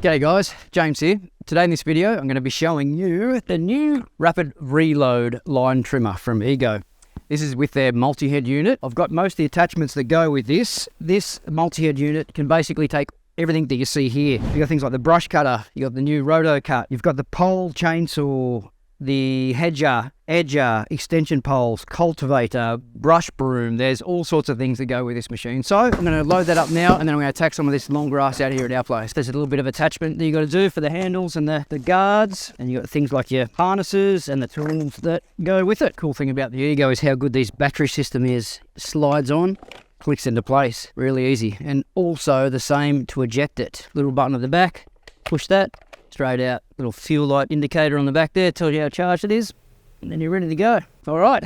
G'day guys, James here. Today in this video, I'm going to be showing you the new Rapid Reload line trimmer from Ego. This is with their multi-head unit. I've got most of the attachments that go with this. This multi-head unit can basically take everything that you see here. You've got things like the brush cutter, you've got the new roto cut, you've got the pole chainsaw, the hedger, edger, extension poles, cultivator, brush broom. There's all sorts of things that go with this machine. So I'm going to load that up now, and then I'm going to attack some of this long grass out here at our place. There's a little bit of attachment that you got to do for the handles and the guards, and you got things like your harnesses and the tools that go with it. Cool thing about the Ego is how good this battery system is. Slides on, clicks into place, really easy. And also the same to eject it. Little button at the back, push that, straight out. Little fuel light indicator on the back there, tells you how charged it is, and then you're ready to go. All right,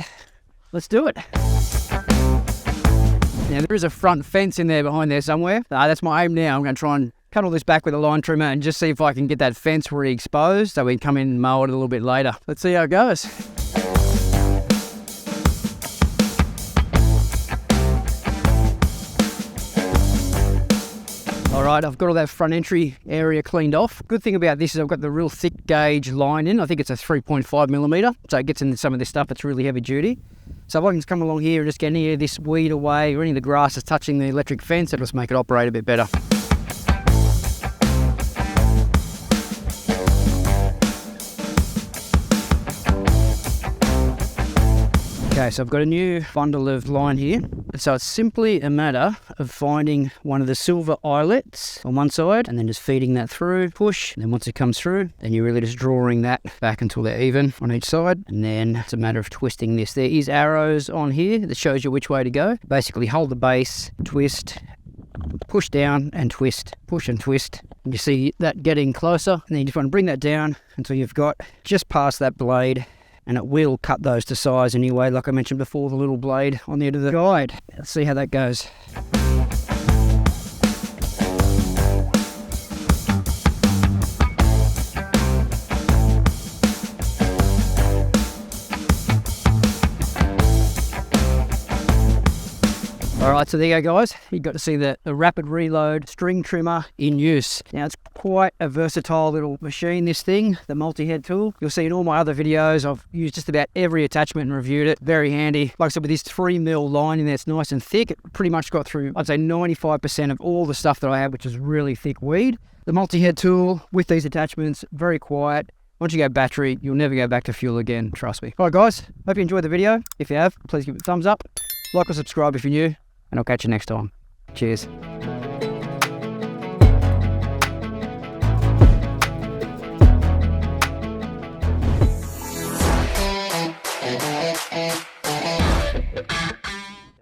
let's do it. Now there is a front fence in there behind there somewhere. That's my aim now. I'm going to try and cut all this back with a line trimmer and just see if I can get that fence re-exposed so we can come in and mow it a little bit later. Let's see how it goes. Alright, I've got all that front entry area cleaned off. Good thing about this is I've got the real thick gauge line in. I think it's a 3.5mm, so it gets into some of this stuff that's really heavy duty. So if I can just come along here and just get any of this weed away or any of the grass that's touching the electric fence, it'll just make it operate a bit better. Okay, so I've got a new bundle of line here. So it's simply a matter of finding one of the silver eyelets on one side and then just feeding that through, push, and then once it comes through, then you're really just drawing that back until they're even on each side. And then it's a matter of twisting this. There is arrows on here that shows you which way to go. Basically hold the base, twist, push down and twist, push and twist. And you see that getting closer, and then you just want to bring that down until you've got just past that blade. And it will cut those to size anyway, like I mentioned before, the little blade on the end of the guide. Let's see how that goes. Alright, so there you go guys, you got to see the Rapid Reload string trimmer in use. Now it's quite a versatile little machine, this thing, the multi-head tool. You'll see in all my other videos, I've used just about every attachment and reviewed it. Very handy. Like I said, with this 3mm line in there, it's nice and thick. It pretty much got through, I'd say 95% of all the stuff that I have, which is really thick weed. The multi-head tool with these attachments, very quiet. Once you go battery, you'll never go back to fuel again, trust me. Alright guys, hope you enjoyed the video. If you have, please give it a thumbs up. Like or subscribe if you're new. And I'll catch you next time. Cheers.